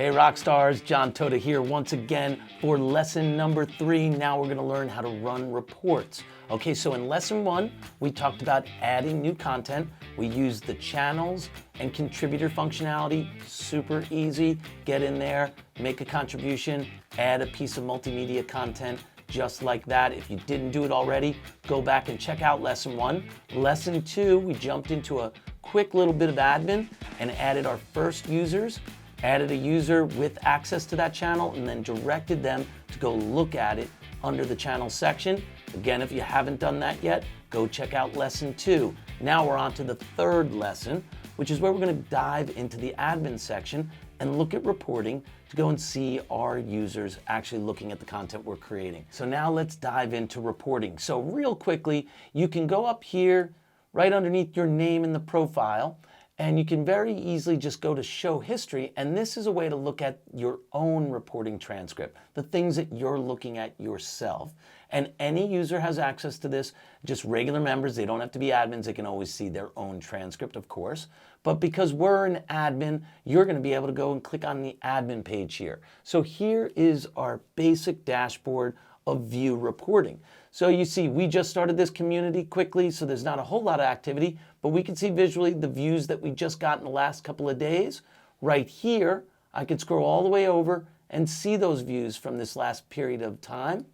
Hey Rockstars, Jon Tota here once again for lesson number 3. Now we're going to learn how to run reports. Okay, so in lesson 1, we talked about adding new content. We used the channels and contributor functionality. Super easy. Get in there, make a contribution, add a piece of multimedia content just like that. If you didn't do it already, go back and check out lesson 1. Lesson 2, we jumped into a quick little bit of admin and added our first users. Added a user with access to that channel and then directed them to go look at it under the channel section. Again, if you haven't done that yet, go check out lesson 2. Now we're on to the third lesson, which is where we're going to dive into the admin section and look at reporting to go and see our users actually looking at the content we're creating. So now let's dive into reporting. So real quickly, you can go up here right underneath your name in the profile, and you can very easily just go to show history, and this is a way to look at your own reporting transcript, the things that you're looking at yourself. And any user has access to this, just regular members. They don't have to be admins. They can always see their own transcript, of course. But because we're an admin, you're going to be able to go and click on the admin page here. So here is our basic dashboard of view reporting. So you see, we just started this community quickly, so there's not a whole lot of activity, but we can see visually the views that we just got in the last couple of days. Right here, I can scroll all the way over and see those views from this last period of time.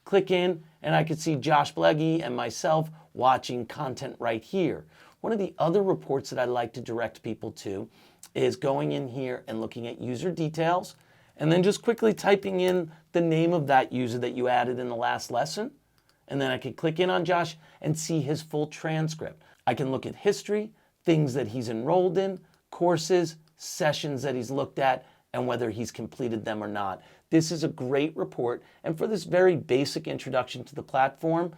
Click in, and I can see Josh Bleggy and myself watching content right here. One of the other reports that I like to direct people to is going in here and looking at user details, and then just quickly typing in the name of that user that you added in the last lesson. And then I can click in on Josh and see his full transcript. I can look at history, things that he's enrolled in, courses, sessions that he's looked at, and whether he's completed them or not. This is a great report. And for this very basic introduction to the platform,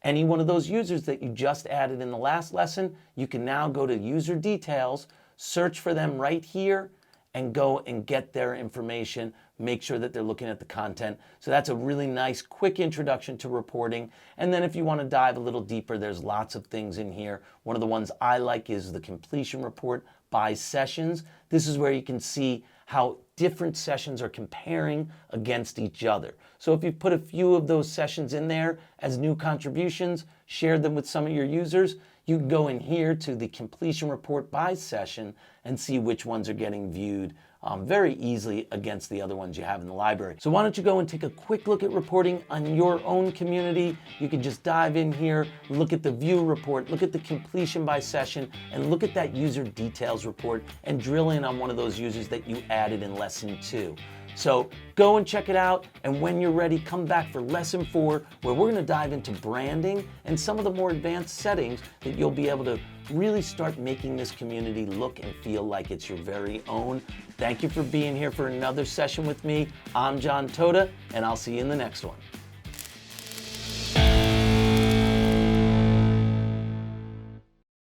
any one of those users that you just added in the last lesson, you can now go to user details, search for them right here, and go and get their information, make sure that they're looking at the content. So that's a really nice, quick introduction to reporting. And then if you want to dive a little deeper, there's lots of things in here. One of the ones I like is the completion report by sessions. This is where you can see how different sessions are comparing against each other. So if you put a few of those sessions in there as new contributions, share them with some of your users, you can go in here to the completion report by session and see which ones are getting viewed very easily against the other ones you have in the library. So why don't you go and take a quick look at reporting on your own community. You can just dive in here, look at the view report, look at the completion by session, and look at that user details report and drill in on one of those users that you added in lesson 2. So go and check it out, and when you're ready, come back for lesson 4, where we're going to dive into branding and some of the more advanced settings that you'll be able to really start making this community look and feel like it's your very own. Thank you for being here for another session with me. I'm Jon Tota, and I'll see you in the next one.